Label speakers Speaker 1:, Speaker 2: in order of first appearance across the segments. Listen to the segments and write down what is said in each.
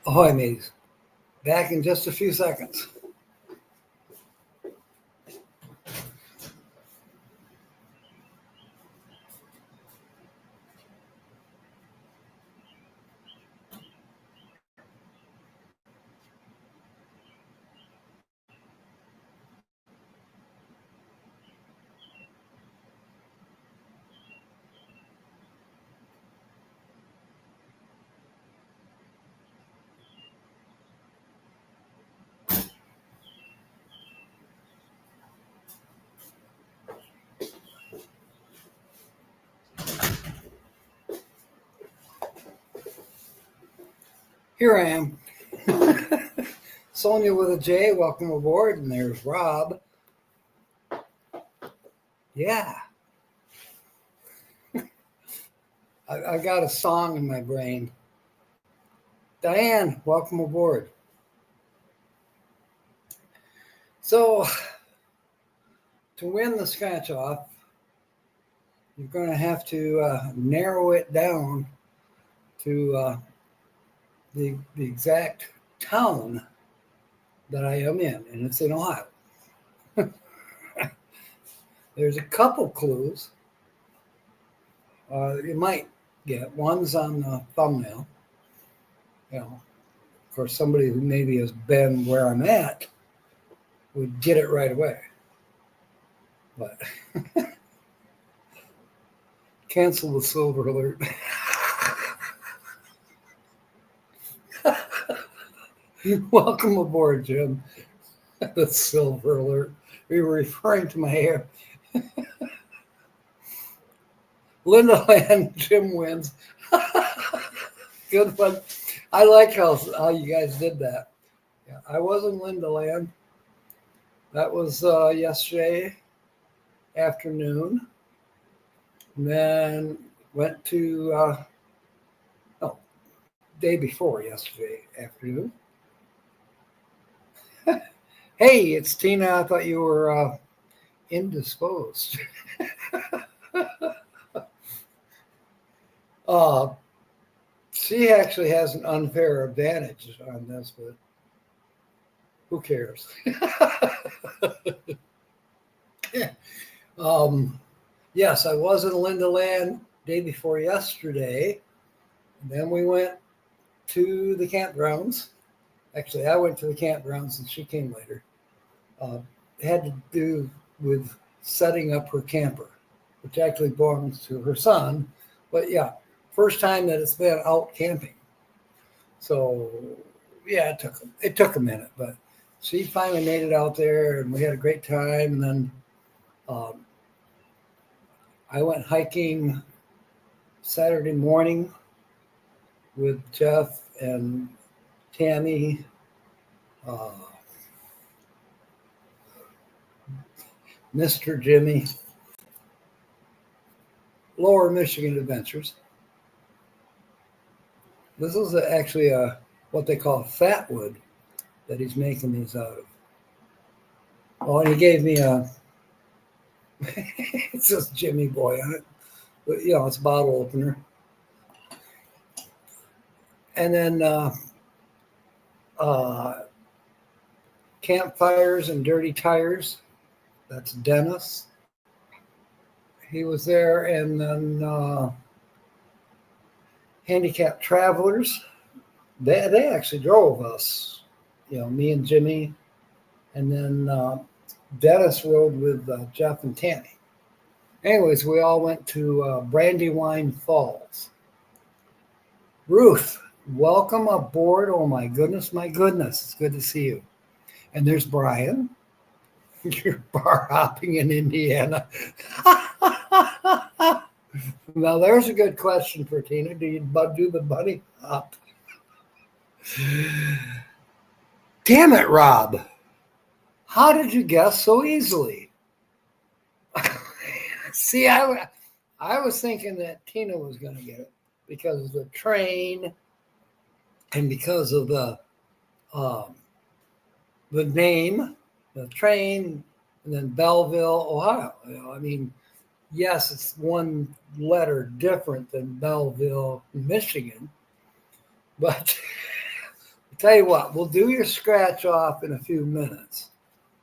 Speaker 1: Ahoy, mateys. Back in just a few seconds. Here I am. Sonia with a J, welcome aboard. And there's Rob. Yeah. I got a song in my brain. Diane, welcome aboard. So, to win the scratch off, you're going to have to narrow it down to the exact town that I am in, and it's in Ohio. There's a couple clues you might get. One's on the thumbnail. You know, of course, somebody who maybe has been where I'm at would get it right away. But cancel the silver alert. Welcome aboard, Jim. The silver alert. We were referring to my hair. Linda Land, Jim wins. Good one. I like how you guys did that. Yeah, I was in Linda Land. That was yesterday afternoon. And then went to, day before yesterday afternoon. Hey, it's Tina. I thought you were indisposed. She actually has an unfair advantage on this, but who cares? Yes, I was in Linda Land day before yesterday. Then we went to the campgrounds. Actually, I went to the campgrounds and she came later. It had to do with setting up her camper, which actually belongs to her son. But yeah, first time that it's been out camping. So yeah, it took a minute, but she finally made it out there and we had a great time. And then I went hiking Saturday morning with Jeff and Tammy, Mr. Jimmy, Lower Michigan Adventures. This is actually what they call fatwood that he's making these out of. Oh, and he gave me it says Jimmy Boy on it, but it's a bottle opener. And then campfires and dirty tires. That's Dennis. He was there. And then handicapped travelers. They actually drove us, me and Jimmy. And then Dennis rode with Jeff and Tammy. Anyways, we all went to Brandywine Falls. Ruth, welcome aboard. Oh, my goodness. It's good to see you. And there's Brian. You're bar hopping in Indiana. Now, there's a good question for Tina. Do you do the bunny hop? Damn it, Rob. How did you guess so easily? See, I was thinking that Tina was going to get it because of the train and because of the name, the train, and then Belleville, Ohio. Yes, it's one letter different than Belleville, Michigan. But I'll tell you what, we'll do your scratch off in a few minutes.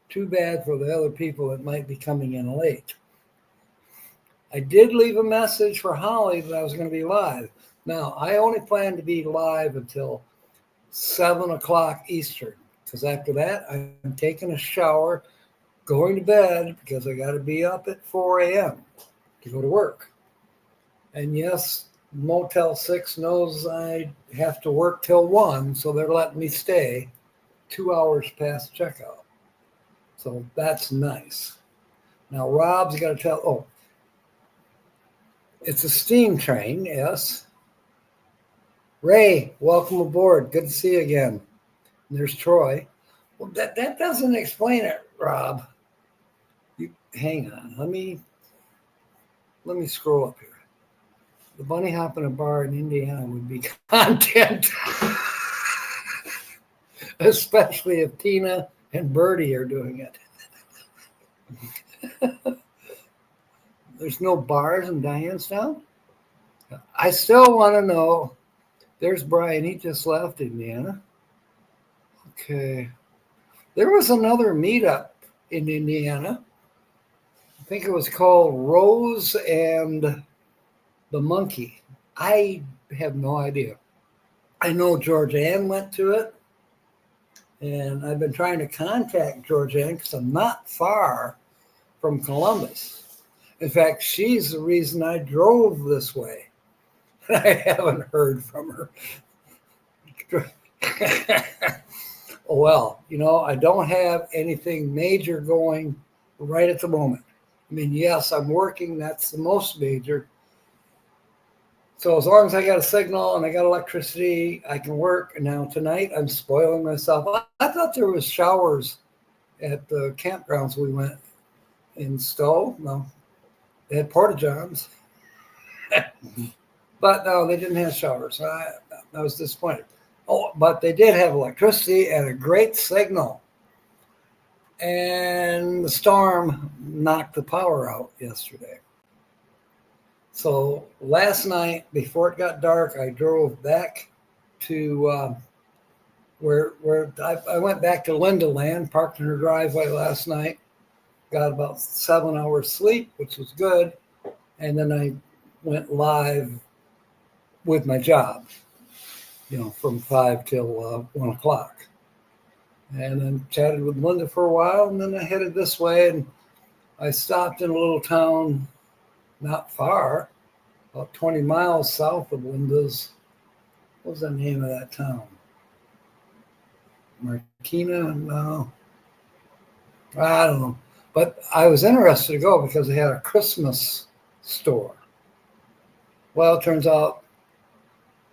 Speaker 1: Too bad for the other people that might be coming in late. I did leave a message for Holly that I was going to be live. Now, I only plan to be live until 7 o'clock Eastern, because after that, I'm taking a shower, going to bed, because I got to be up at 4 a.m. to go to work. And yes, Motel 6 knows I have to work till 1, so they're letting me stay 2 hours past checkout. So that's nice. Now, Rob's got to tell, it's a steam train, yes. Ray, welcome aboard. Good to see you again. And there's Troy. Well, that doesn't explain it, Rob. You hang on. Let me scroll up here. The bunny hop in a bar in Indiana would be content, especially if Tina and Bertie are doing it. There's no bars in Dianestown? I still want to know. There's Brian. He just left Indiana. Okay. There was another meetup in Indiana. I think it was called Rose and the Monkey. I have no idea. I know George Ann went to it, and I've been trying to contact George Ann because I'm not far from Columbus. In fact, she's the reason I drove this way. I haven't heard from her. Well, I don't have anything major going right at the moment. I mean, yes, I'm working. That's the most major. So as long as I got a signal and I got electricity, I can work. And now tonight, I'm spoiling myself. I thought there was showers at the campgrounds we went in Stowe. No, they had porta-johns. But no, they didn't have showers. I was disappointed. Oh, but they did have electricity and a great signal. And the storm knocked the power out yesterday. So last night, before it got dark, I drove back to where I went back to Linda Land, parked in her driveway last night, got about 7 hours sleep, which was good. And then I went live with my job, from 5 till 1 o'clock. And then chatted with Linda for a while, and then I headed this way, and I stopped in a little town not far, about 20 miles south of Linda's. What was the name of that town? Martina? No. I don't know. But I was interested to go because they had a Christmas store. Well, it turns out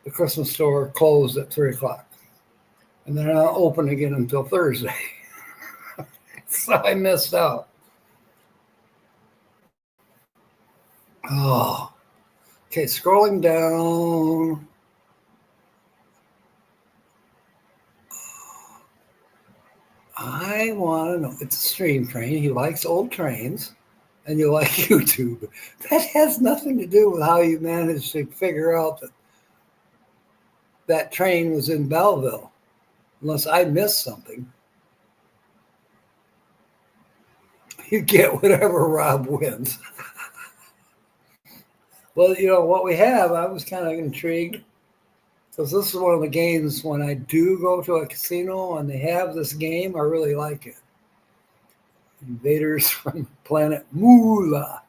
Speaker 1: the Christmas store closed at 3 o'clock. And they're not open again until Thursday. So I missed out. Oh. Okay, scrolling down. I want to know. It's a stream train. He likes old trains. And you like YouTube. That has nothing to do with how you managed to figure out that train was in Belleville. Unless I missed something. You get whatever Rob wins. Well, what we have, I was kind of intrigued. Because this is one of the games when I do go to a casino and they have this game, I really like it. Invaders from planet Moolah.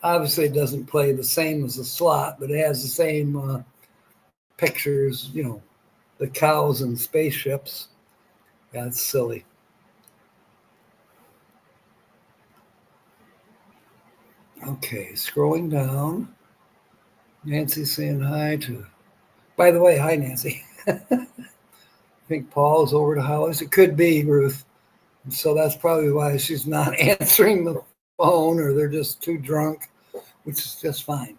Speaker 1: Obviously, it doesn't play the same as the slot, but it has the same pictures, the cows and spaceships. That's silly. Okay, scrolling down. Nancy saying hi to. By the way, hi, Nancy. I think Paul's over to Hollis. It could be, Ruth. So that's probably why she's not answering the phone, or they're just too drunk, which is just fine.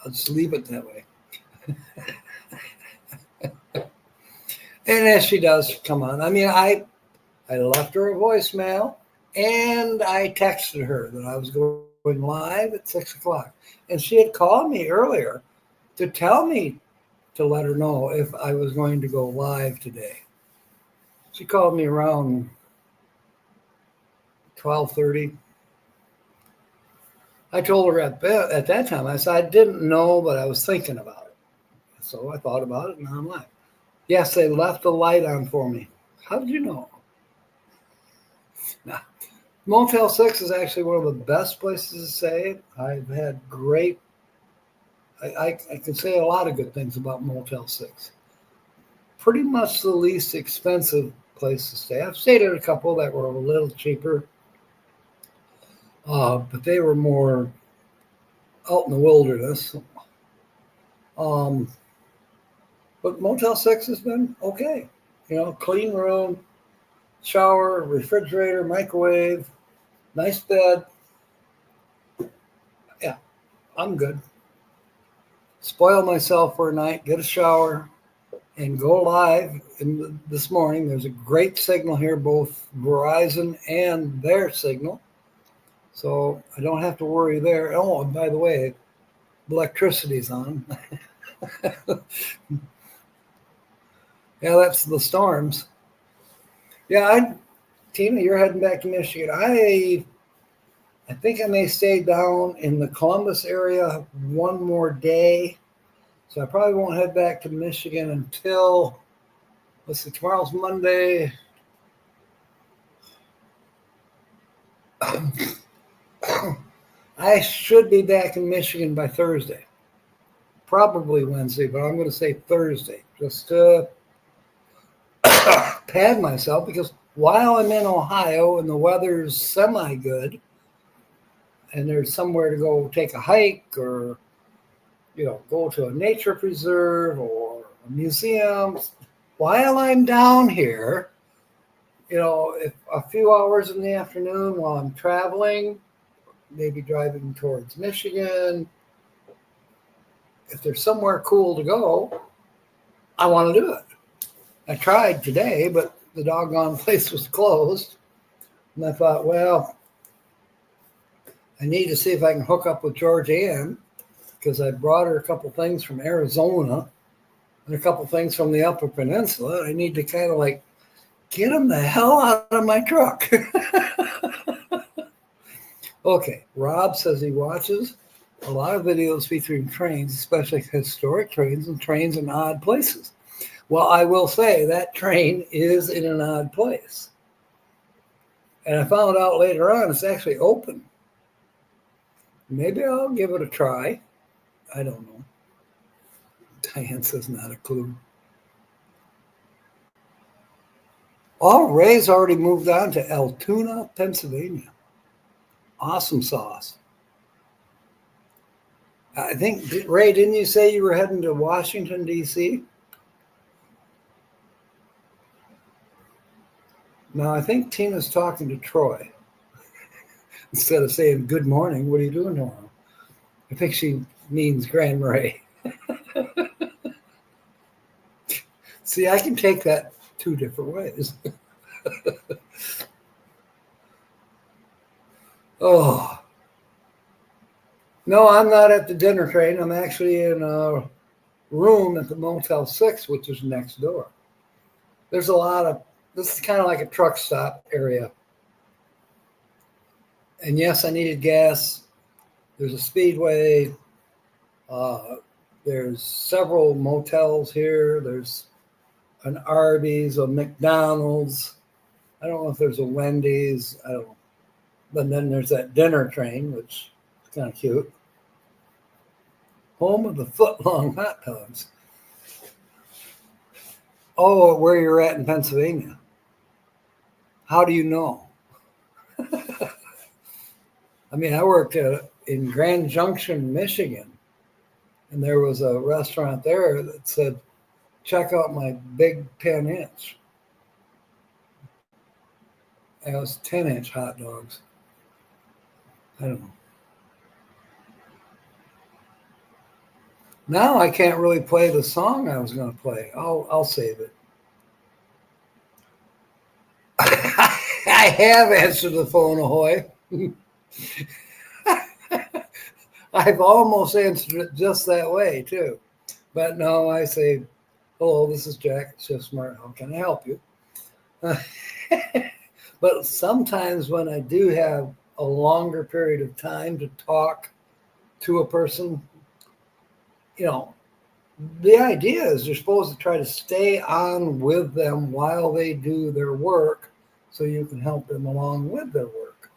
Speaker 1: I'll just leave it that way. And as she does come on, I mean, I left her a voicemail. And I texted her that I was going live at 6 o'clock. And she had called me earlier to tell me to let her know if I was going to go live today. She called me around 12:30. I told her at that time, I said, I didn't know, but I was thinking about it. So I thought about it, and now I'm live. Yes, they left the light on for me. How did you know? Now, Motel 6 is actually one of the best places to stay. I've had great, I can say a lot of good things about Motel 6. Pretty much the least expensive place to stay. I've stayed at a couple that were a little cheaper, but they were more out in the wilderness. But Motel 6 has been okay. Clean room, shower, refrigerator, microwave, nice bed. Yeah, I'm good. Spoil myself for a night, get a shower, and go live. This morning, there's a great signal here, both Verizon and their signal. So I don't have to worry there. Oh, and by the way, electricity's on. Yeah, that's the storms. Yeah, Tina, you're heading back to Michigan. I think I may stay down in the Columbus area one more day. So I probably won't head back to Michigan until, let's see, tomorrow's Monday. I should be back in Michigan by Thursday. Probably Wednesday, but I'm going to say Thursday. Just to pad myself, because while I'm in Ohio and the weather's semi-good, and there's somewhere to go take a hike or, go to a nature preserve or a museum, while I'm down here, if a few hours in the afternoon while I'm traveling, maybe driving towards Michigan, if there's somewhere cool to go, I want to do it. I tried today, but the doggone place was closed. And I thought, well, I need to see if I can hook up with Georgianne, because I brought her a couple things from Arizona and a couple things from the Upper Peninsula. I need to kind of get them the hell out of my truck. Okay, Rob says he watches a lot of videos featuring trains, especially historic trains and trains in odd places. Well, I will say that train is in an odd place. And I found out later on it's actually open. Maybe I'll give it a try. I don't know. Diane says not a clue. Oh, Ray's already moved on to Altoona, Pennsylvania. Awesome sauce. I think, Ray, didn't you say you were heading to Washington, D.C.? No, I think Tina's talking to Troy. Instead of saying, good morning, what are you doing tomorrow? I think she means Grand Ray. See, I can take that two different ways. Oh. No, I'm not at the dinner train. I'm actually in a room at the Motel 6, which is next door. There's this is kind of like a truck stop area. And yes, I needed gas. There's a Speedway. There's several motels here. There's an Arby's, a McDonald's. I don't know if there's a Wendy's. I don't know. But then there's that dinner train, which is kind of cute. Home of the foot-long hot dogs. Oh, where you're at in Pennsylvania. How do you know? I mean, I worked in Grand Junction, Michigan, and there was a restaurant there that said, check out my big 10-inch. It was 10-inch hot dogs. I don't know. Now I can't really play the song I was going to play. I'll save it. I have answered the phone, ahoy. I've almost answered it just that way, too. But no, I say, hello, this is Jack at Shift Smart. How can I help you? But sometimes when I do have a longer period of time to talk to a person, the idea is you're supposed to try to stay on with them while they do their work so you can help them along with their work.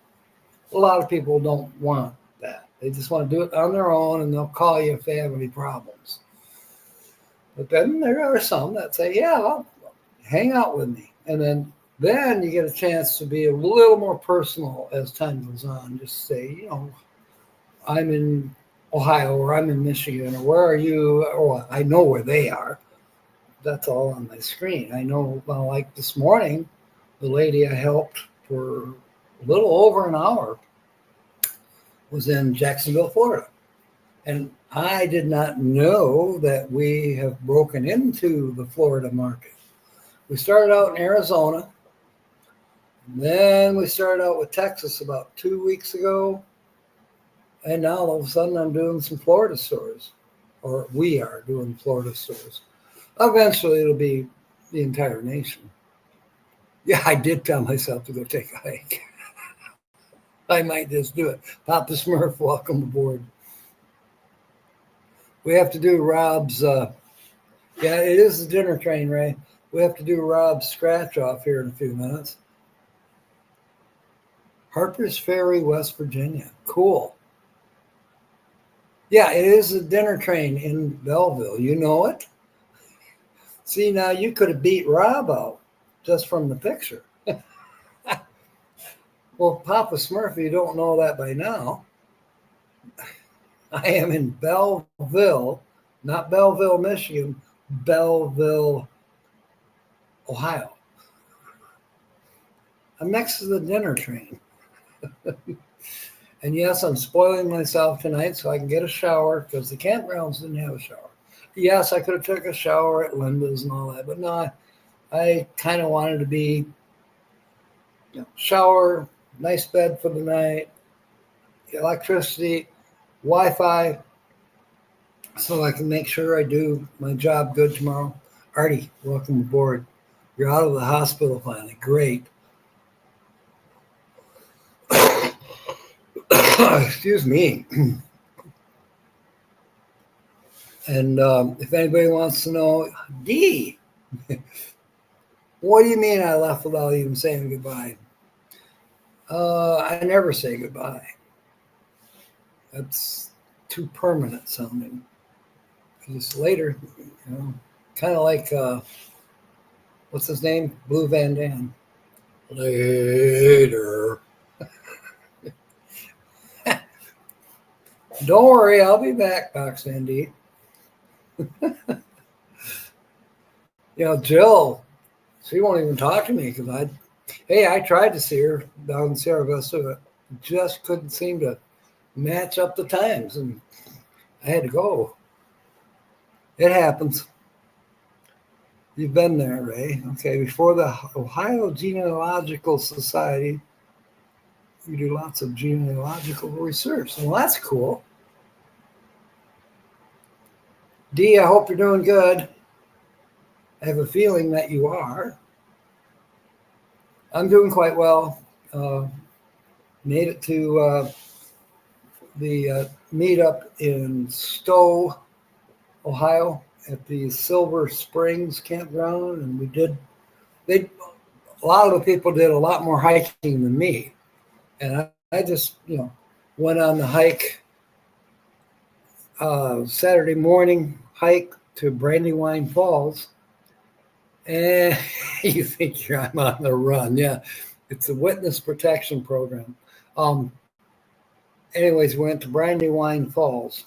Speaker 1: A lot of people don't want that. They just want to do it on their own, and they'll call you if they have any problems. But then there are some that say, yeah, hang out with me. And then you get a chance to be a little more personal as time goes on. Just say, I'm in Ohio, or I'm in Michigan, or where are you? Or I know where they are. That's all on my screen. I know, well, like this morning, the lady I helped for a little over an hour was in Jacksonville, Florida. And I did not know that we have broken into the Florida market. We started out in Arizona. Then we started out with Texas about 2 weeks ago. And now all of a sudden I'm doing some Florida stores. Or we are doing Florida stores. Eventually it'll be the entire nation. Yeah, I did tell myself to go take a hike. I might just do it. Papa Smurf, welcome aboard. We have to do Rob's, it is the dinner train, Ray. We have to do Rob's scratch off here in a few minutes. Harper's Ferry, West Virginia. Cool. Yeah, it is a dinner train in Belleville. You know it? See, now you could have beat Rob out just from the picture. Well, Papa Smurf, you don't know that by now. I am in Belleville, not Belleville, Michigan, Belleville, Ohio. I'm next to the dinner train. And yes, I'm spoiling myself tonight so I can get a shower because the campgrounds didn't have a shower. Yes, I could have took a shower at Linda's and all that, but no, I kind of wanted to be shower, nice bed for the night, electricity, Wi-Fi, so I can make sure I do my job good tomorrow. Artie, welcome aboard. You're out of the hospital finally. Great. Excuse me. And if anybody wants to know, Dee, what do you mean I left without even saying goodbye? I never say goodbye. That's too permanent sounding. Because later, kind of like, what's his name? Blue Van Dam. Later. Don't worry, I'll be back, Box Andy. Jill, she won't even talk to me because I tried to see her down in Sierra Vista, but just couldn't seem to match up the times, and I had to go. It happens. You've been there, Ray. Okay, before the Ohio Genealogical Society, we do lots of genealogical research. Well, that's cool. Dee, I hope you're doing good. I have a feeling that you are. I'm doing quite well. Made it to the meetup in Stowe, Ohio, at the Silver Springs campground, and a lot of the people did a lot more hiking than me. And I just, went on the hike, Saturday morning hike to Brandywine Falls. And you think I'm on the run. Yeah, it's a witness protection program. Anyways, went to Brandywine Falls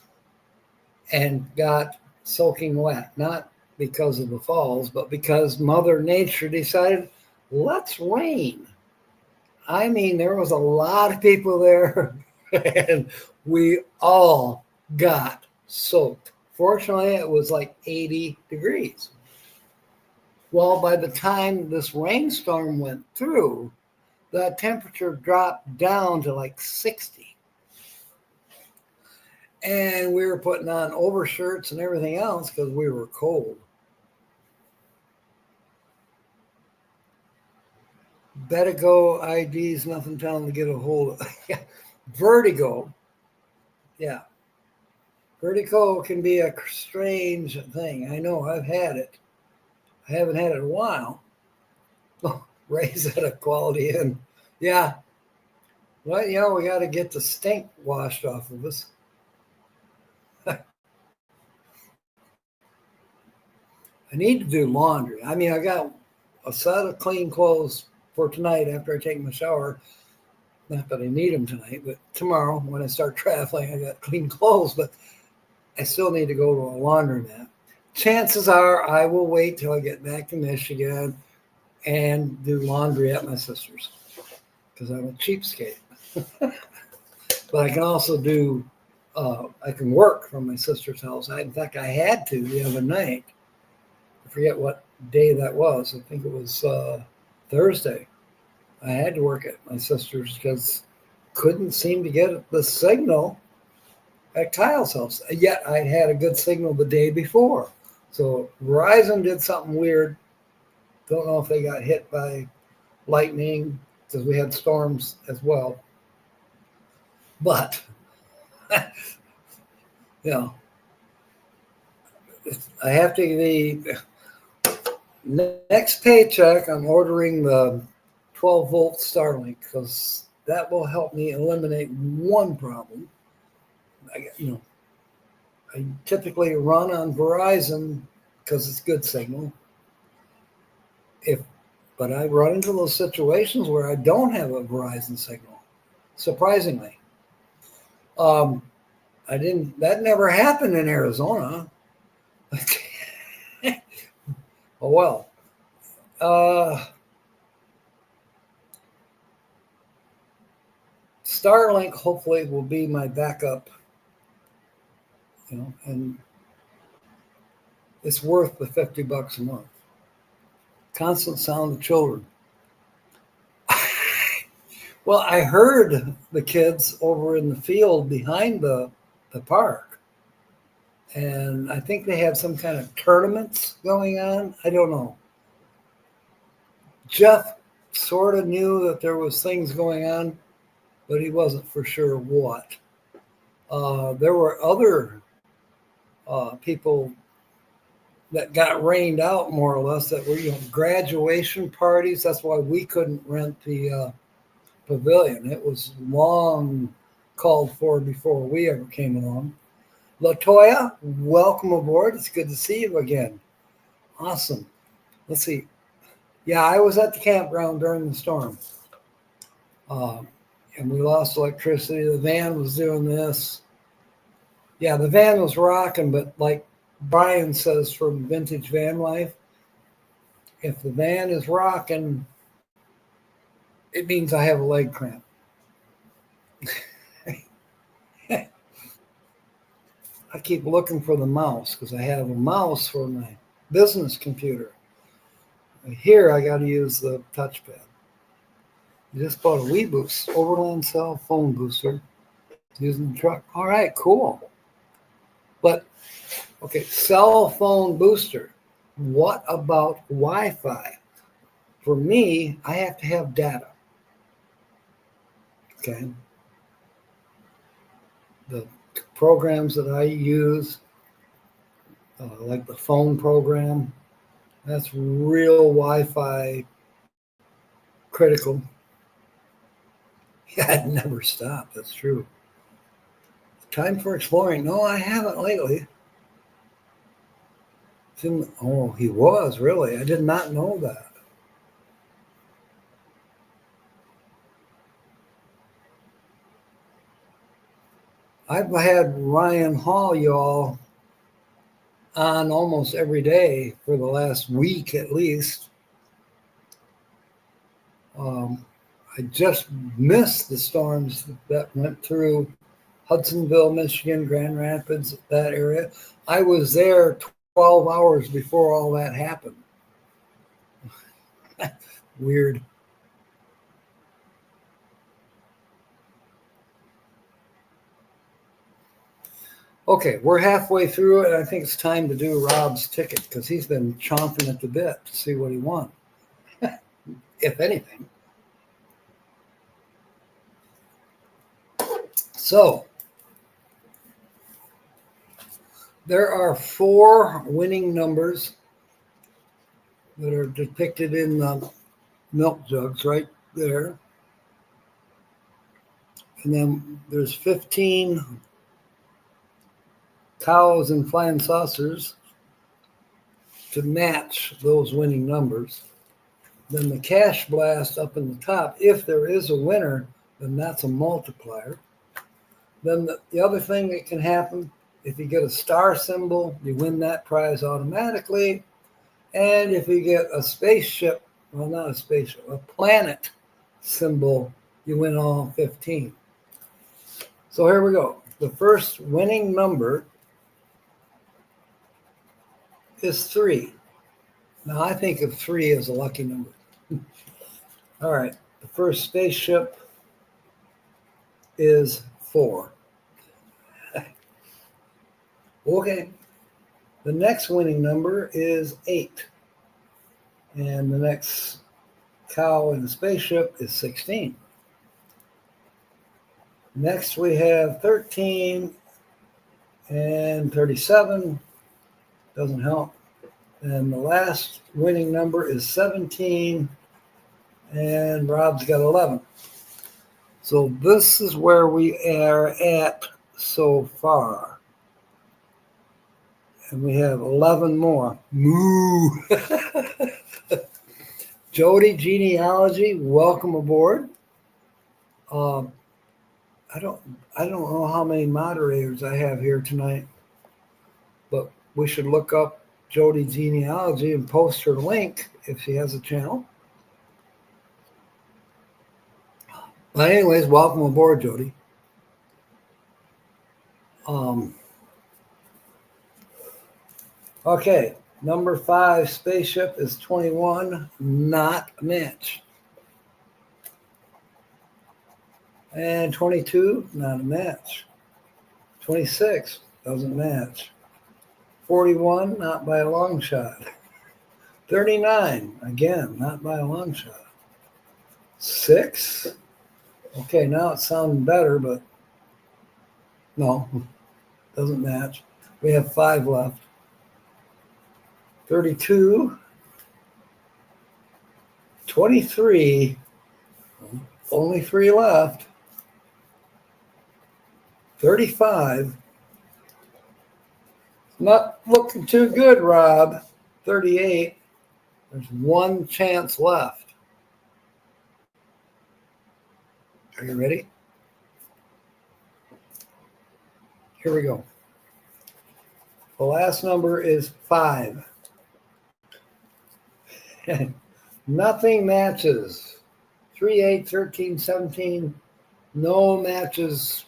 Speaker 1: and got soaking wet, not because of the falls, but because Mother Nature decided, let's rain. I mean, there was a lot of people there, and we all got soaked. Fortunately, it was like 80 degrees. Well, by the time this rainstorm went through, the temperature dropped down to like 60. And we were putting on overshirts and everything else because we were cold. Betigo IDs, nothing telling them to get a hold of. Vertigo. Yeah. Vertigo can be a strange thing. I know, I've had it. I haven't had it in a while. Oh, raise that a quality in. Yeah. Well, we got to get the stink washed off of us. I need to do laundry. I mean, I got a set of clean clothes for tonight after I take my shower. Not that I need them tonight, but tomorrow when I start traveling, I got clean clothes, but I still need to go to a laundromat. Chances are I will wait till I get back to Michigan and do laundry at my sister's because I'm a cheapskate. But I can also do, I can work from my sister's house. In fact, I had to the other night. I forget what day that was. I think it was Thursday. I had to work at my sister's because couldn't seem to get the signal at Kyle's house. Yet I had a good signal the day before. So Verizon did something weird. Don't know if they got hit by lightning because we had storms as well. But, I have to, the next paycheck, I'm ordering the 12-volt Starlink because that will help me eliminate one problem. I typically run on Verizon because it's good signal. But I run into those situations where I don't have a Verizon signal, surprisingly. That never happened in Arizona. Oh, well. Starlink hopefully will be my backup, and it's worth the $50 a month. Constant sound of children. Well, I heard the kids over in the field behind the park, and I think they had some kind of tournaments going on. I don't know. Jeff sort of knew that there was things going on, but he wasn't for sure what. There were other people that got rained out more or less that were, graduation parties. That's why we couldn't rent the pavilion. It was long called for before we ever came along. LaToya, welcome aboard. It's good to see you again. Awesome. Let's see. Yeah, I was at the campground during the storm. And we lost electricity. The van was doing this. Yeah, the van was rocking, but like Brian says from Vintage Van Life, if the van is rocking, it means I have a leg cramp. I keep looking for the mouse because I have a mouse for my business computer. Here I got to use the touchpad. I just bought a WeBoost overland cell phone booster using the truck. All right, cool. But, okay, cell phone booster. What about Wi-Fi? For me, I have to have data. Okay. The programs that I use, like the phone program, that's real Wi-Fi critical. Yeah, it never stopped. That's true. Time for exploring. No, I haven't lately. Oh, he was, really? I did not know that. I've had Ryan Hall, y'all, on almost every day for the last week at least. I just missed the storms that went through Hudsonville, Michigan, Grand Rapids, that area. I was there 12 hours before all that happened. Weird. Okay, we're halfway through it. I think it's time to do Rob's ticket because he's been chomping at the bit to see what he won, if anything. So there are 4 winning numbers that are depicted in the milk jugs right there. And then there's 15 cows and flying saucers to match those winning numbers. Then the cash blast up in the top, if there is a winner, then that's a multiplier. Then the other thing that can happen, if you get a star symbol, you win that prize automatically. And if you get a spaceship, well, not a spaceship, a planet symbol, you win all 15. So here we go. The first winning number is 3. Now, I think of 3 as a lucky number. All right. The first spaceship is 4. Okay. The next winning number is 8. And the next cow in the spaceship is 16. Next, we have 13 and 37. Doesn't help. And the last winning number is 17. And Rob's got 11. So this is where we are at so far. And we have 11 more. Moo! Jody Genealogy, welcome aboard. I don't know how many moderators I have here tonight, but we should look up Jody Genealogy and post her link if she has a channel. But anyways, welcome aboard, Jody. Okay, number 5 spaceship is 21, not a match. And 22, not a match. 26, doesn't match. 41, not by a long shot. 39, again, not by a long shot. 6, okay, now it's sounding better, but no, doesn't match. We have 5 left. 32, 23, only 3 left. 35, not looking too good, Rob. 38, there's 1 chance left. Are you ready? Here we go. The last number is 5. Nothing matches. 3, 8, 13, 17. No matches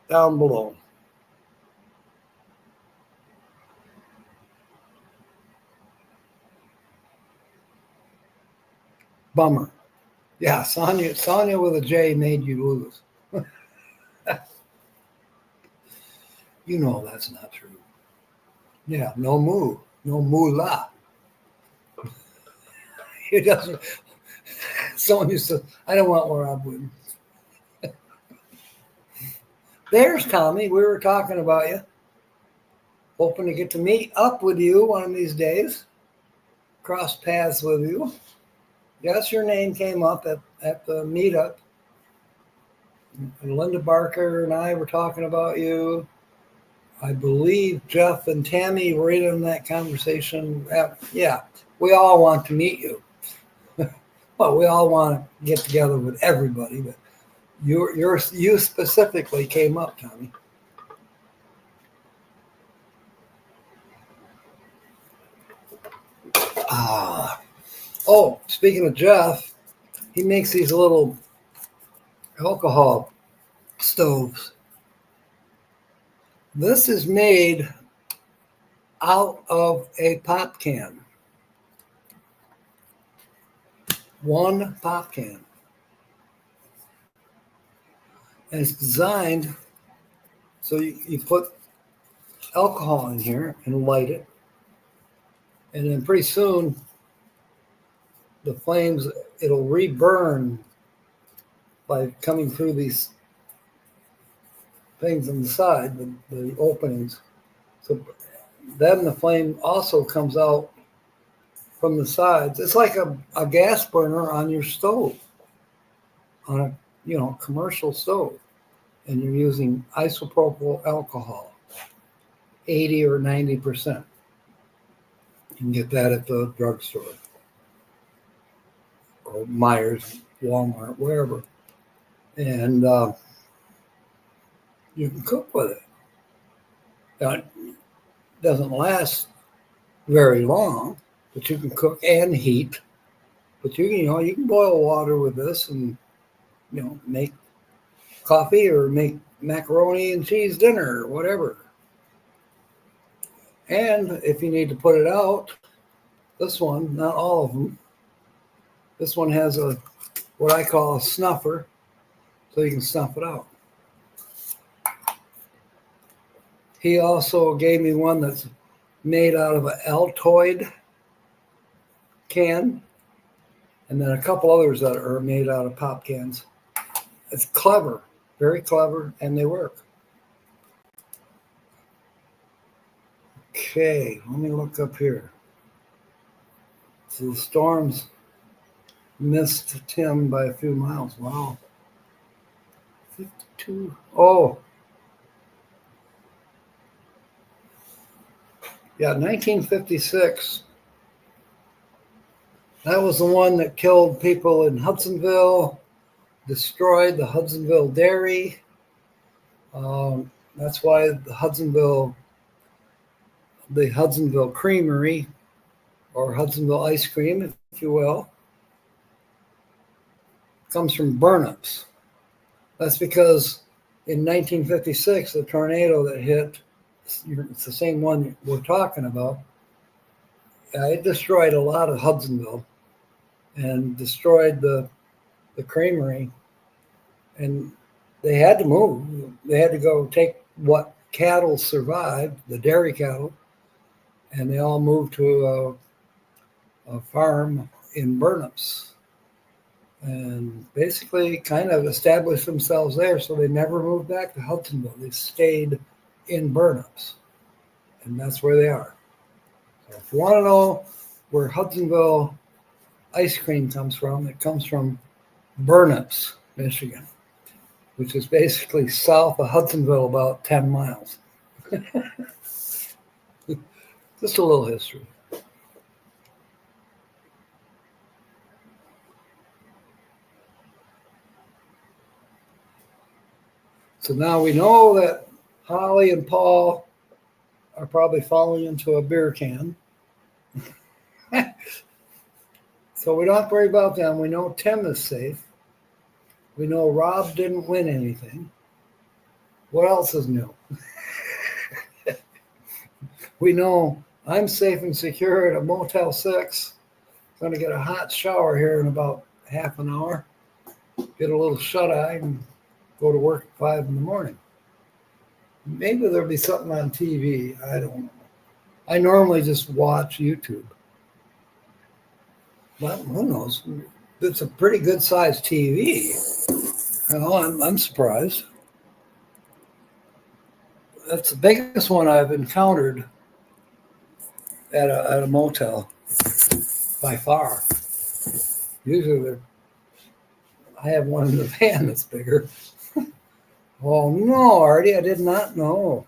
Speaker 1: down below. Bummer. Yeah, Sonia with a J made you lose. You know that's not true. Yeah, no moo. No moolah. He doesn't. Sonia says, I don't want where I'm winning. There's Tommy. We were talking about you. Hoping to get to meet up with you one of these days. Cross paths with you. Yes, your name came up at the meetup. And Linda Barker and I were talking about you. I believe Jeff and Tammy were in on that conversation. Yeah, we all want to meet you. Well, we all want to get together with everybody, but you specifically came up, Tommy. Oh, speaking of Jeff, he makes these little alcohol stoves. This is made out of a pop can. 1 pop can. And it's designed So you put alcohol in here and light it. And then pretty soon, the flames, it'll reburn by coming through these things on the side, the openings. So then the flame also comes out from the sides. It's like a gas burner on your stove, on a commercial stove. And you're using isopropyl alcohol, 80 or 90%. You can get that at the drugstore or Myers, Walmart, wherever. And you can cook with it. Now, it doesn't last very long, but you can cook and heat. But you can boil water with this and make coffee or make macaroni and cheese dinner or whatever. And if you need to put it out, this one, not all of them, this one has what I call a snuffer, so you can snuff it out. He also gave me one that's made out of an Altoid can, and then a couple others that are made out of pop cans. It's clever, very clever, and they work. Okay, let me look up here. So the storms missed Tim by a few miles. Wow. 52. Oh. Yeah, 1956. That was the one that killed people in Hudsonville, destroyed the Hudsonville dairy. That's why the Hudsonville Creamery, or Hudsonville ice cream, if you will, comes from burnups. That's because in 1956, the tornado that hit, it's the same one we're talking about, it destroyed a lot of Hudsonville and destroyed the creamery. And they had to move. They had to go take what cattle survived, the dairy cattle, and they all moved to a farm in burnups and basically kind of established themselves there. So they never moved back to Hudsonville. They stayed in burnups, and that's where they are. So if you want to know where Hudsonville ice cream comes from, it comes from Burnups, Michigan, which is basically south of Hudsonville, about 10 miles. Just a little history. So now we know that Holly and Paul are probably falling into a beer can. So we don't have to worry about them. We know Tim is safe. We know Rob didn't win anything. What else is new? We know I'm safe and secure at a Motel 6. Going to get a hot shower here in about half an hour. Get a little shut-eye and go to work at 5 in the morning. Maybe there'll be something on TV. I don't know. I normally just watch YouTube. But who knows? It's a pretty good-sized TV. I'm surprised. That's the biggest one I've encountered at a motel by far. Usually I have one in the van that's bigger. Oh no, Artie, I did not know.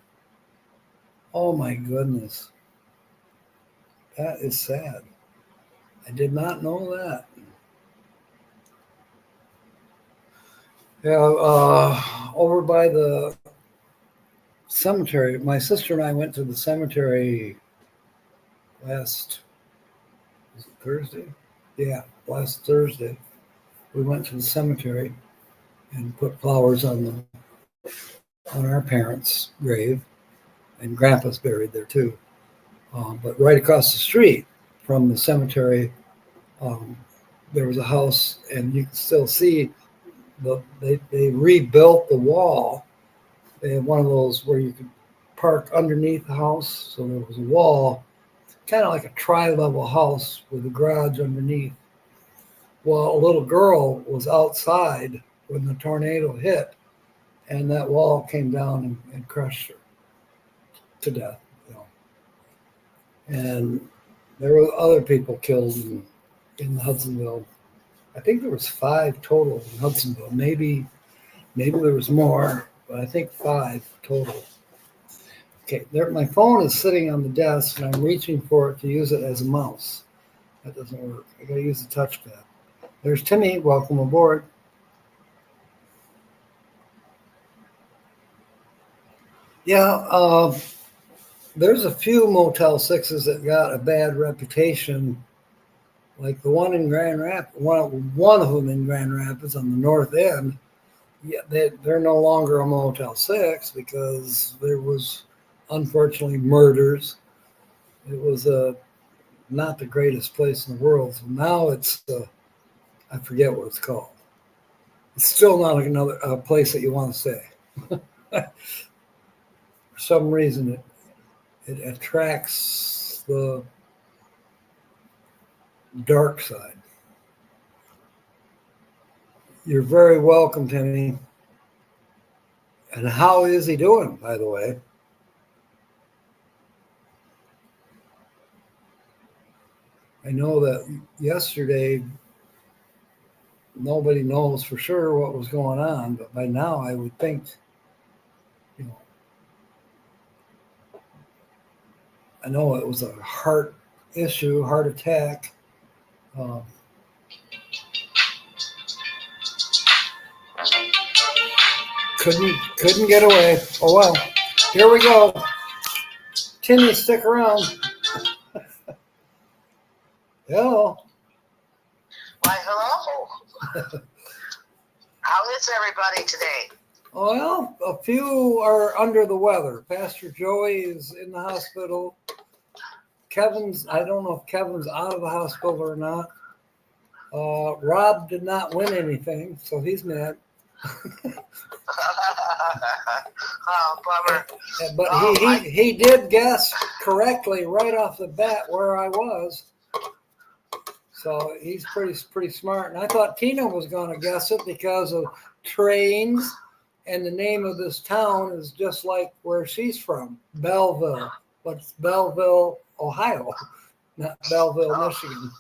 Speaker 1: Oh my goodness. That is sad. I did not know that. Yeah, over by the cemetery, my sister and I went to the cemetery last Thursday? Yeah, last Thursday. We went to the cemetery and put flowers on our parents' grave, and Grandpa's buried there too. But right across the street from the cemetery, there was a house, and you can still see they rebuilt the wall They had one of those where you could park underneath the house. So there was a wall, kind of like a tri-level house with a garage underneath. Well, a little girl was outside when the tornado hit, and that wall came down and crushed her to death. You know. And there were other people killed in Hudsonville. I think there was 5 total in Hudsonville. Maybe there was more, but I think 5 total. Okay, there, my phone is sitting on the desk, and I'm reaching for it to use it as a mouse. That doesn't work. I got to use the touchpad. There's Timmy. Welcome aboard. Yeah, there's a few Motel 6s that got a bad reputation, like the one in Grand Rapids. One of them in Grand Rapids on the north end. Yeah, they're no longer a Motel 6 because there was, unfortunately, murders. It was not the greatest place in the world. So now it's, I forget what it's called. It's still not like another place that you want to stay. For some reason, it attracts the dark side. You're very welcome, Timmy. And how is he doing, by the way? I know that yesterday nobody knows for sure what was going on, but by now I would think, you know, I know it was a heart issue, heart attack. Couldn't get away. Oh well. Here we go. Timmy, stick around. Hello.
Speaker 2: Why, hello. How is everybody today?
Speaker 1: Well, a few are under the weather. Pastor Joey is in the hospital. I don't know if Kevin's out of the hospital or not. Rob did not win anything, so he's mad.
Speaker 2: Oh, bummer.
Speaker 1: But he did guess correctly right off the bat where I was. So he's pretty smart. And I thought Tina was going to guess it because of trains, and the name of this town is just like where she's from, Belleville. But it's Belleville, Ohio, not Belleville, Michigan.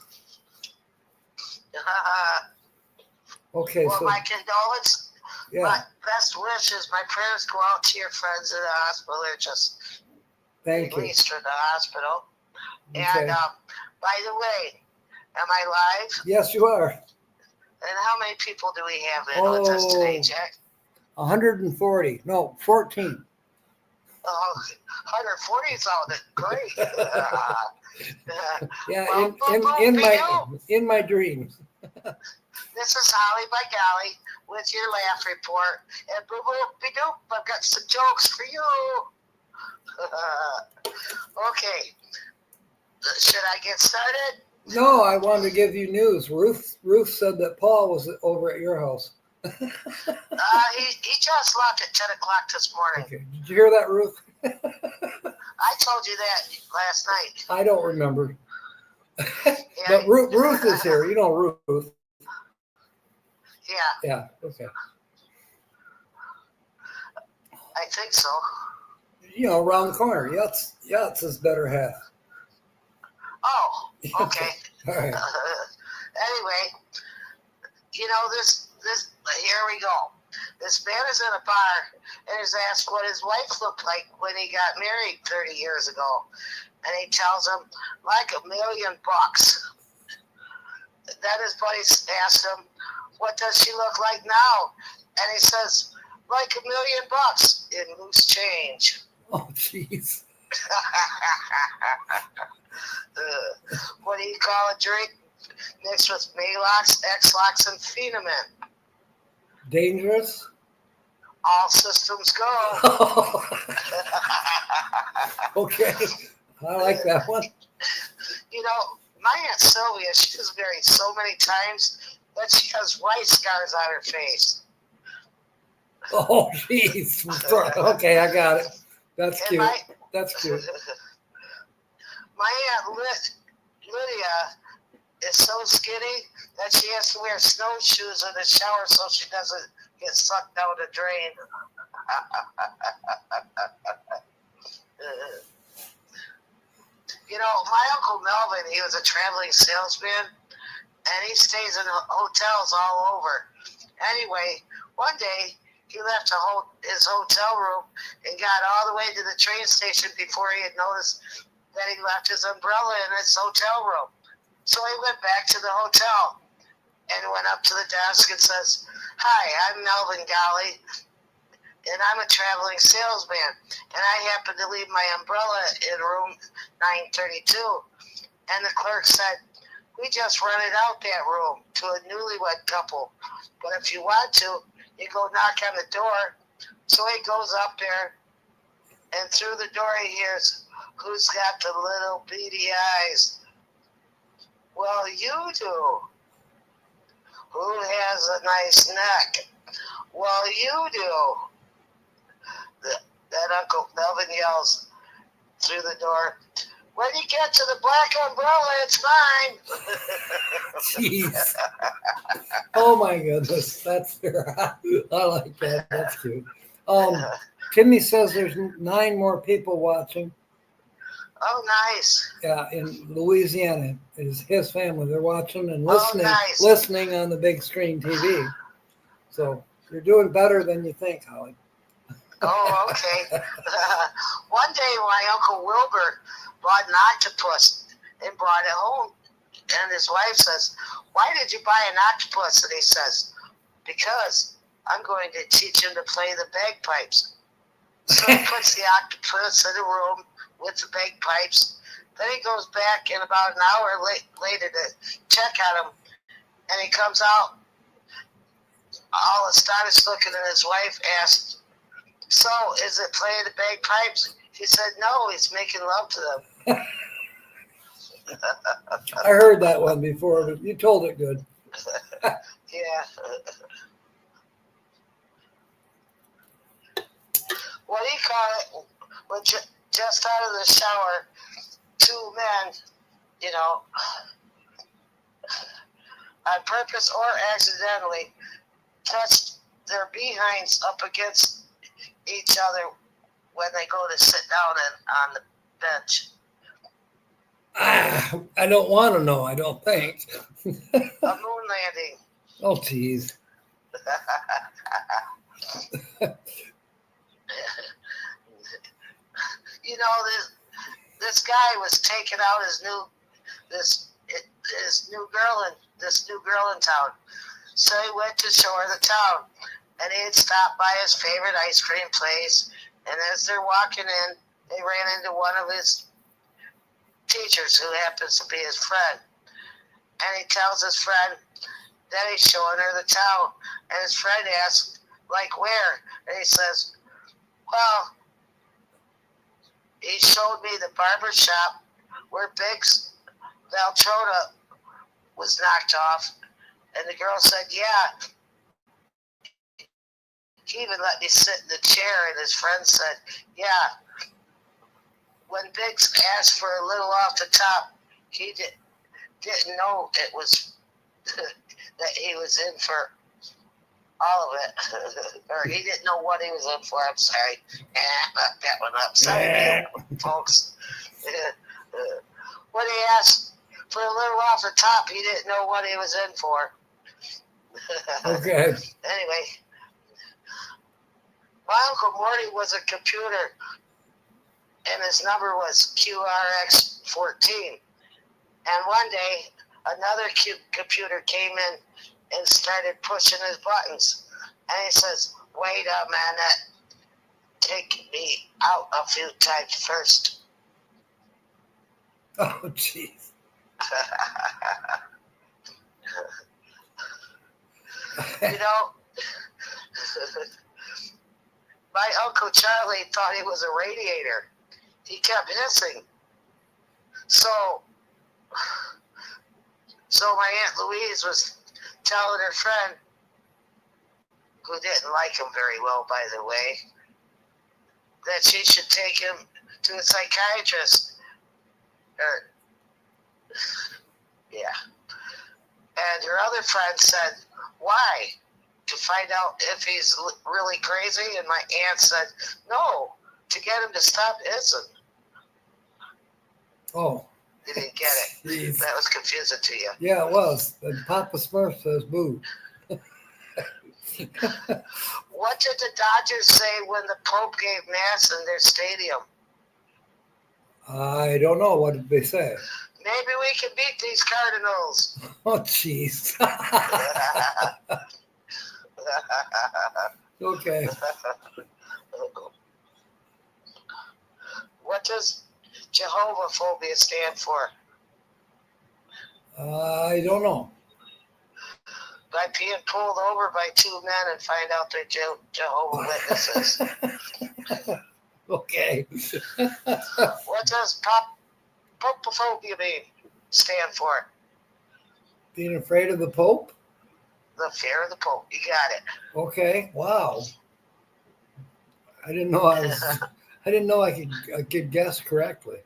Speaker 1: Okay,
Speaker 2: well,
Speaker 1: so
Speaker 2: my condolence,
Speaker 1: yeah.
Speaker 2: My best wishes, my prayers go out to your friends in the hospital. They're just released from the hospital.
Speaker 1: Okay.
Speaker 2: And by the way, am I live?
Speaker 1: Yes, you are.
Speaker 2: And how many people do we have in with us today, Jack?
Speaker 1: 140. No, 14.
Speaker 2: Oh, 140 sounded great.
Speaker 1: Yeah,
Speaker 2: well,
Speaker 1: in my dreams.
Speaker 2: This is Holly by Golly with your laugh report. And boo boop be doop, I've got some jokes for you. Okay. Should I get started?
Speaker 1: No, I wanted to give you news. Ruth said that Paul was over at your house.
Speaker 2: He just left at 10 o'clock this morning.
Speaker 1: Okay. Did you hear that, Ruth?
Speaker 2: I told you that last night.
Speaker 1: I don't remember.
Speaker 2: Yeah.
Speaker 1: But Ruth is here. You know Ruth.
Speaker 2: Yeah.
Speaker 1: Yeah, okay.
Speaker 2: I think so.
Speaker 1: You know, around the corner. Yacht's his better half.
Speaker 2: Oh, okay.
Speaker 1: All right.
Speaker 2: Anyway, you know, this here we go. This man is in a bar and is asked what his wife looked like when he got married 30 years ago. And he tells him, like $1 million. Then his buddy asked him, what does she look like now? And he says, like $1 million in loose change.
Speaker 1: Oh, jeez.
Speaker 2: What do you call a drink mixed with Malox, X-Lax, and Phenomen?
Speaker 1: Dangerous?
Speaker 2: All systems go.
Speaker 1: Okay. I like that one.
Speaker 2: You know, my Aunt Sylvia, she was married so many times that she has white scars on her face.
Speaker 1: Oh, jeez. Okay, I got it. That's
Speaker 2: And
Speaker 1: cute.
Speaker 2: my
Speaker 1: That's cute.
Speaker 2: my aunt Lydia is so skinny that she has to wear snowshoes in the shower so she doesn't get sucked down the drain. You know, my Uncle Melvin, he was a traveling salesman, and he stays in hotels all over. Anyway, one day he left his hotel room and got all the way to the train station before he had noticed that he left his umbrella in his hotel room. So he went back to the hotel and went up to the desk and says, "Hi, I'm Melvin Golly, and I'm a traveling salesman, and I happened to leave my umbrella in room 932. And the clerk said, "We just rented out that room to a newlywed couple. But if you want to, you go knock on the door." So he goes up there, and through the door he hears, "Who's got the little beady eyes?" "Well, you do." "Who has a nice neck?" "Well, you do." That Uncle Melvin yells through the door, "When you get to the black umbrella, it's mine."
Speaker 1: Jeez. Oh my goodness. That's I like that. That's cute. Timmy says there's 9 more people watching.
Speaker 2: Oh, nice.
Speaker 1: Yeah, in Louisiana is his family. They're watching and listening,
Speaker 2: nice.
Speaker 1: listening on the big screen TV. So you're doing better than you think, Holly.
Speaker 2: Oh, okay. One day my Uncle Wilbur bought an octopus and brought it home. And his wife says, "Why did you buy an octopus?" And he says, "Because I'm going to teach him to play the bagpipes." So he puts the octopus in a room with the bagpipes. Then he goes back in about an hour later to check on him. And he comes out all astonished looking, and his wife asked, "So, is it playing the bagpipes?" He said, "No, he's making love to them."
Speaker 1: I heard that one before, but you told it good.
Speaker 2: Yeah. What do you call it? When just out of the shower, 2 men, you know, on purpose or accidentally, touched their behinds up against each other when they go to sit down on the bench.
Speaker 1: I don't want to know. I don't think.
Speaker 2: A moon landing.
Speaker 1: Oh, geez.
Speaker 2: You know, this guy was taking out his new girl in town. So he went to show her the town, and he had stopped by his favorite ice cream place. And as they're walking in, they ran into one of his teachers, who happens to be his friend. And he tells his friend that he's showing her the town. And his friend asks, "Like where?" And he says, "Well, he showed me the barber shop where Biggs Valtrota was knocked off." And the girl said, "Yeah, he even let me sit in the chair." And his friend said, "Yeah, when Biggs asked for a little off the top, he didn't know it was that he was in for all of it." Or he didn't know what he was in for. I'm sorry. Knock that one up. Sorry, folks. When he asked for a little off the top, he didn't know what he was in for.
Speaker 1: Okay.
Speaker 2: Anyway, my Uncle Morty was a computer, and his number was QRX14. And one day, another computer came in and started pushing his buttons. And he says, "Wait a minute. Take me out a few times first."
Speaker 1: Oh, jeez.
Speaker 2: You know, my Uncle Charlie thought he was a radiator. He kept hissing. So my Aunt Louise was telling her friend, who didn't like him very well, by the way, that she should take him to a psychiatrist. Or, yeah. And her other friend said, why? To find out if he's really crazy? And my aunt said, no, to get him to stop hissing.
Speaker 1: Oh.
Speaker 2: You didn't get it.
Speaker 1: Jeez.
Speaker 2: That was confusing to you.
Speaker 1: Yeah, it was. And Papa Smurf says boo.
Speaker 2: What did the Dodgers say when the Pope gave mass in their stadium?
Speaker 1: I don't know. What did they say?
Speaker 2: Maybe we can beat these Cardinals.
Speaker 1: Oh, jeez. Okay.
Speaker 2: What does Jehovah phobia stand for?
Speaker 1: I don't know.
Speaker 2: By being pulled over by two men and find out they're Jehovah Witnesses.
Speaker 1: Okay.
Speaker 2: What does popophobia mean? Stand for?
Speaker 1: Being afraid of the Pope?
Speaker 2: The fear of the Pope. You got it.
Speaker 1: Okay. Wow. I didn't know I could guess correctly.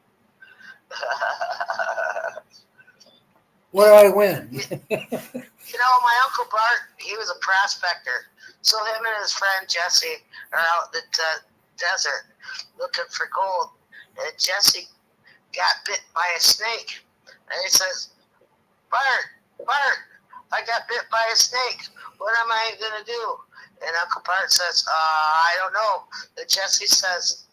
Speaker 1: What did I win?
Speaker 2: You know, my Uncle Bart, he was a prospector. So him and his friend Jesse are out in the desert looking for gold. And Jesse got bit by a snake. And he says, Bart, I got bit by a snake. What am I going to do? And Uncle Bart says, I don't know. And Jesse says,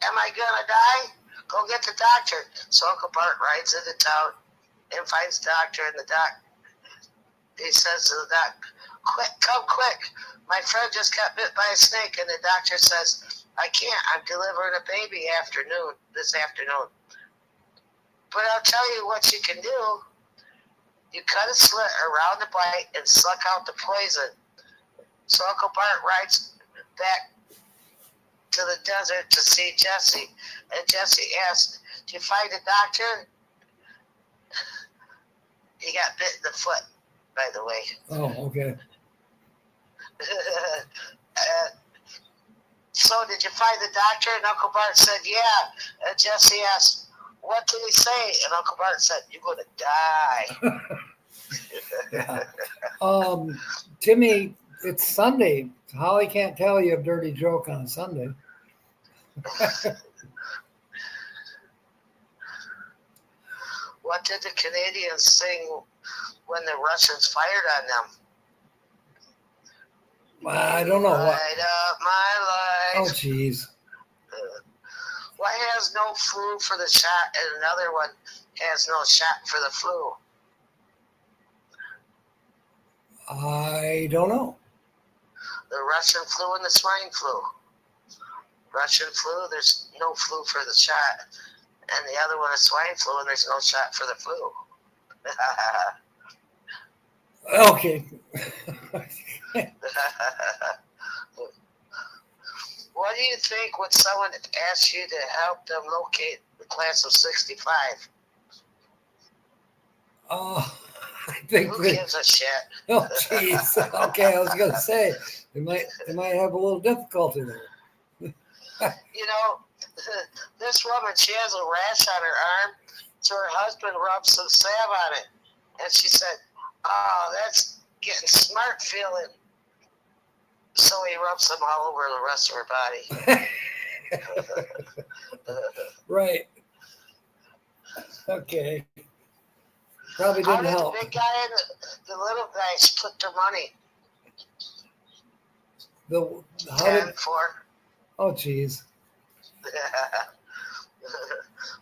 Speaker 2: am I going to die? Go get the doctor. So Uncle Bart rides into town and finds the doctor, and the doc, he says to the doc, quick, come quick. My friend just got bit by a snake. And the doctor says, I can't. I'm delivering a baby this afternoon. But I'll tell you what you can do. You cut a slit around the bite and suck out the poison. So Uncle Bart rides back to the desert to see Jesse. And Jesse asked, did you find a doctor? He got bit in the foot, by the way.
Speaker 1: Oh, okay.
Speaker 2: So did you find the doctor? And Uncle Bart said, yeah. And Jesse asked, what did he say? And Uncle Bart said, you're going to die.
Speaker 1: Yeah. Timmy, it's Sunday. Holly can't tell you a dirty joke on a Sunday.
Speaker 2: What did the Canadians sing when the Russians fired on them?
Speaker 1: I don't know.
Speaker 2: Light up my life.
Speaker 1: Oh, jeez.
Speaker 2: One has no flu for the shot, and another one has no shot for the flu.
Speaker 1: I don't know.
Speaker 2: The Russian flu and the swine flu. Russian flu, there's no flu for the shot. And the other one is swine flu, and there's no shot for the flu.
Speaker 1: Okay.
Speaker 2: What do you think when someone asks you to help them locate the class of 65?
Speaker 1: I think
Speaker 2: Who gives a shit?
Speaker 1: Oh, jeez. Okay, I was going to say, they might have a little difficulty there.
Speaker 2: You know, this woman, she has a rash on her arm, so her husband rubs some salve on it. And she said, oh, that's getting smart feeling. So he rubs them all over the rest of her body.
Speaker 1: Right. Okay. Probably
Speaker 2: How
Speaker 1: didn't
Speaker 2: did
Speaker 1: help.
Speaker 2: the big guy and the little guy split their money?
Speaker 1: How
Speaker 2: 10
Speaker 1: did?
Speaker 2: 4.
Speaker 1: Oh, jeez.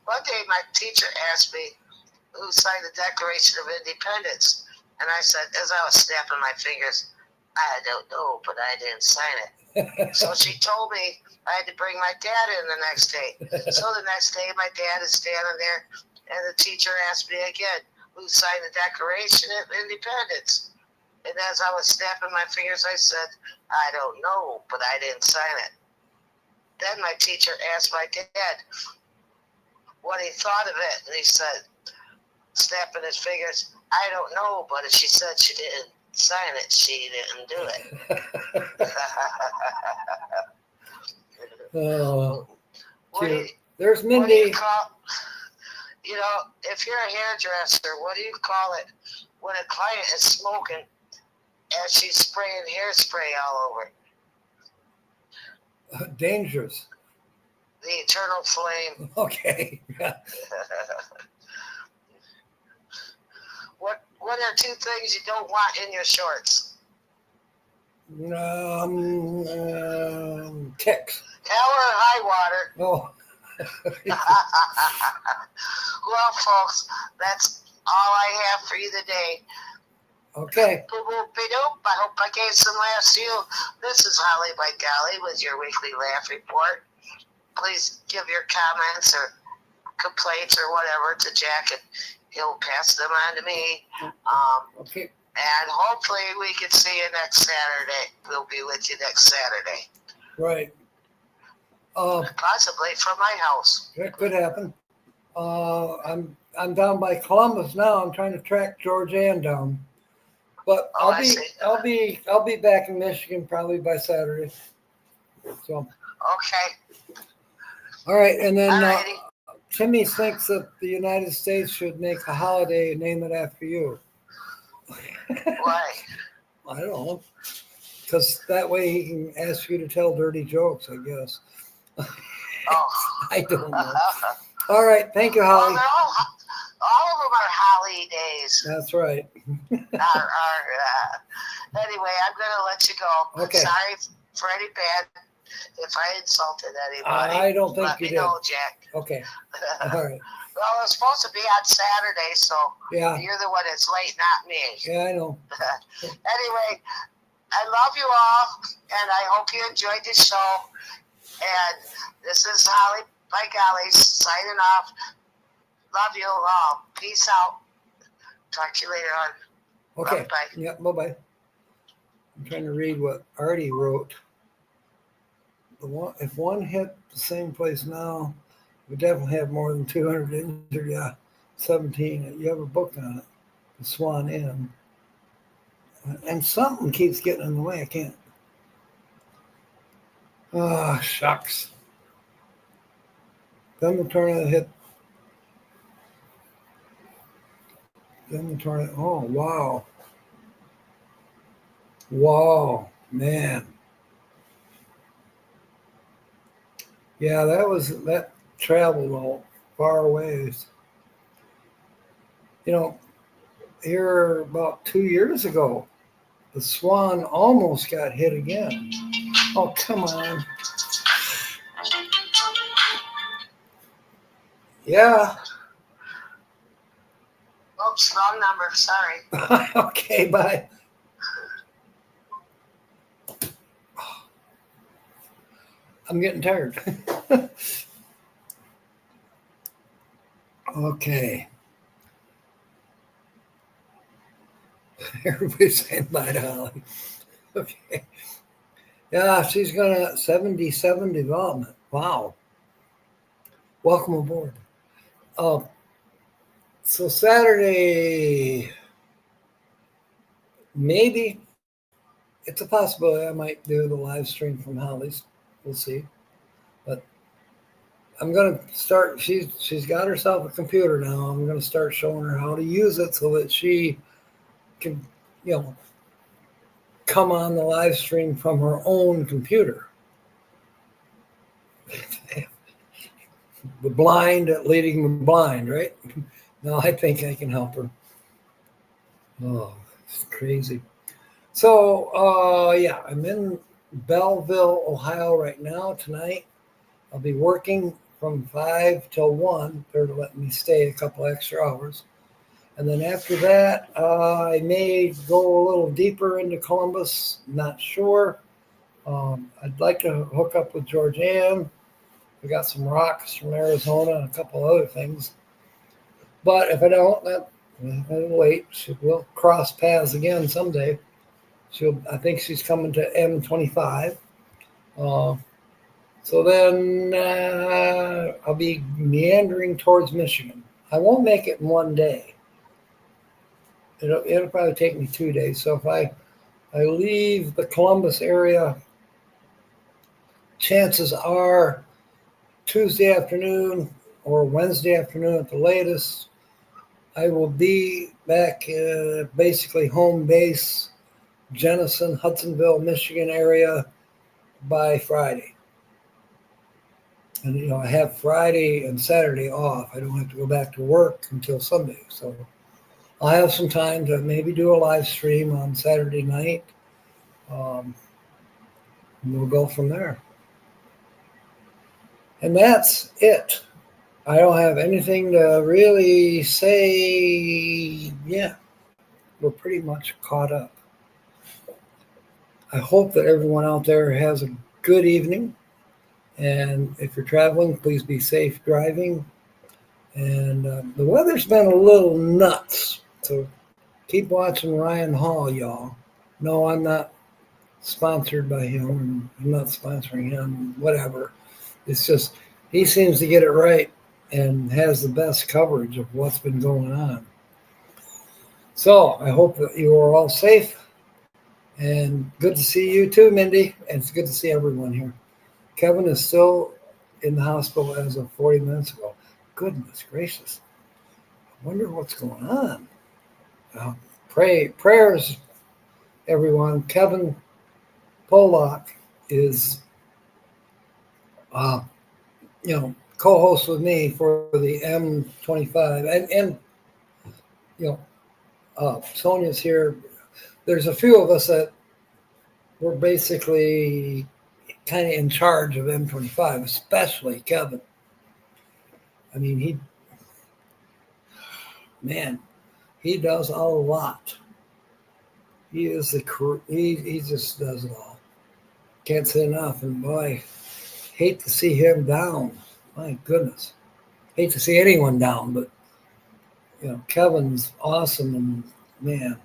Speaker 2: One day my teacher asked me who signed the Declaration of Independence. And I said, as I was snapping my fingers, I don't know, but I didn't sign it. So she told me I had to bring my dad in the next day. So the next day my dad is standing there, and the teacher asked me again, who signed the Declaration of Independence? And as I was snapping my fingers, I said, I don't know, but I didn't sign it. Then my teacher asked my dad what he thought of it, and he said, snapping his fingers, I don't know, but she said she didn't sign it. She didn't do it.
Speaker 1: Oh,
Speaker 2: What do you,
Speaker 1: there's
Speaker 2: what do
Speaker 1: Mindy.
Speaker 2: you call? If you're a hairdresser, what do you call it when a client is smoking and she's spraying hairspray all over?
Speaker 1: Dangerous.
Speaker 2: The eternal flame.
Speaker 1: Okay. Yeah.
Speaker 2: What are two things you don't want in your shorts?
Speaker 1: Ticks.
Speaker 2: Hell or high water.
Speaker 1: Oh.
Speaker 2: Well, folks, that's all I have for you today.
Speaker 1: Okay.
Speaker 2: Boop-boop-be-doop. I hope I gave some laughs to you. This is Holly by Golly with your weekly laugh report. Please give your comments or complaints or whatever to Jack, and he'll pass them on to me.
Speaker 1: Okay.
Speaker 2: And hopefully we can see you next Saturday. We'll be with you next Saturday.
Speaker 1: Right.
Speaker 2: Possibly from my house.
Speaker 1: That could happen. I'm down by Columbus now. I'm trying to track George Ann down, but I'll be back in Michigan probably by Saturday. So.
Speaker 2: Okay.
Speaker 1: All right, and then
Speaker 2: Alrighty.
Speaker 1: Timmy thinks that the United States should make a holiday, name it after you.
Speaker 2: Why?
Speaker 1: I don't know, because that way he can ask you to tell dirty jokes, I guess.
Speaker 2: Oh.
Speaker 1: I don't know. All right, thank you, Holly.
Speaker 2: Well, all of them are holidays.
Speaker 1: That's right.
Speaker 2: Anyway, I'm going to let you go.
Speaker 1: Okay.
Speaker 2: Sorry for any bad, if I insulted anybody.
Speaker 1: I don't think
Speaker 2: let
Speaker 1: you
Speaker 2: me
Speaker 1: did.
Speaker 2: know, Jack.
Speaker 1: Okay. All right.
Speaker 2: Well, it's supposed to be on Saturday, so
Speaker 1: Yeah.
Speaker 2: you're the one that's late, not me.
Speaker 1: Yeah, I know.
Speaker 2: Anyway, I love you all, and I hope you enjoyed the show. And this is Holly by Golly signing off. Love you all. Peace out. Talk to you later on.
Speaker 1: Okay.
Speaker 2: Bye-bye.
Speaker 1: Yeah, bye-bye. I'm trying to read what Artie wrote. If one hit the same place now, we definitely have more than 200 injured. Yeah, 17. You have a book on it, The Swan Inn. And something keeps getting in the way. I can't. Ah, shucks. Then the tornado hit. Oh, wow. Wow, man. Yeah, that traveled all far ways. Here about 2 years ago, the Swan almost got hit again. Oh, come on. Yeah.
Speaker 2: Oops, wrong number. Sorry.
Speaker 1: Okay, bye. I'm getting tired. Okay. Everybody's saying bye to Holly. Okay. Yeah, she's gonna 77 development. Wow. Welcome aboard. So Saturday, maybe it's a possibility I might do the live stream from Holly's. We'll see. But I'm gonna start. She's got herself a computer now. I'm gonna start showing her how to use it so that she can, come on the live stream from her own computer. The blind leading the blind, right? No, I think I can help her. Oh, it's crazy. So, yeah, I'm in Belleville, Ohio right now tonight. I'll be working from 5 till 1. They're letting me stay a couple extra hours. And then after that, I may go a little deeper into Columbus. Not sure. I'd like to hook up with George Ann. We got some rocks from Arizona and a couple other things. But if I don't, I'll wait. We'll cross paths again someday. I think she's coming to M25. So then I'll be meandering towards Michigan. I won't make it in one day. it'll probably take me 2 days. So if I leave the Columbus area, chances are Tuesday afternoon or Wednesday afternoon at the latest, I will be back basically home base, Jenison, Hudsonville, Michigan area by Friday. And, I have Friday and Saturday off. I don't have to go back to work until Sunday. So I'll have some time to maybe do a live stream on Saturday night. And we'll go from there. And that's it. I don't have anything to really say. Yeah, we're pretty much caught up. I hope that everyone out there has a good evening. And if you're traveling, please be safe driving. And the weather's been a little nuts. So keep watching Ryan Hall, y'all. No, I'm not sponsored by him. I'm not sponsoring him, whatever. It's just he seems to get it right and has the best coverage of what's been going on. So I hope that you are all safe. And good to see you too, Mindy. And it's good to see everyone here. Kevin is still in the hospital as of 40 minutes ago. Goodness gracious. I wonder what's going on. Prayers, everyone. Kevin Pollock is, co-host with me for the M25. And Sonia's here. There's a few of us that were basically kind of in charge of M25, especially Kevin. I mean, he does a lot. He is he just does it all. Can't say enough. And boy, hate to see him down. My goodness. Hate to see anyone down, but Kevin's awesome, and man.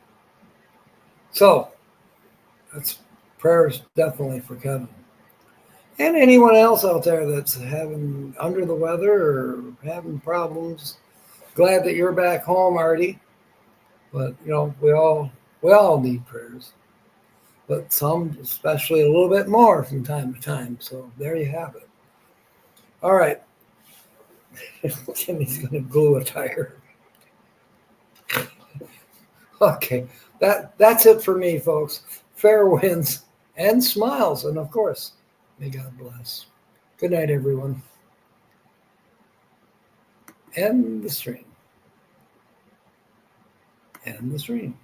Speaker 1: So that's prayers definitely for Kevin. And anyone else out there that's having under the weather or having problems. Glad that you're back home, Artie. But we all need prayers. But some especially a little bit more from time to time. So there you have it. All right. Jimmy's gonna glue a tire. Okay. That's it for me, folks. Fair winds and smiles, and of course, may God bless. Good night, everyone. End the stream. End the stream.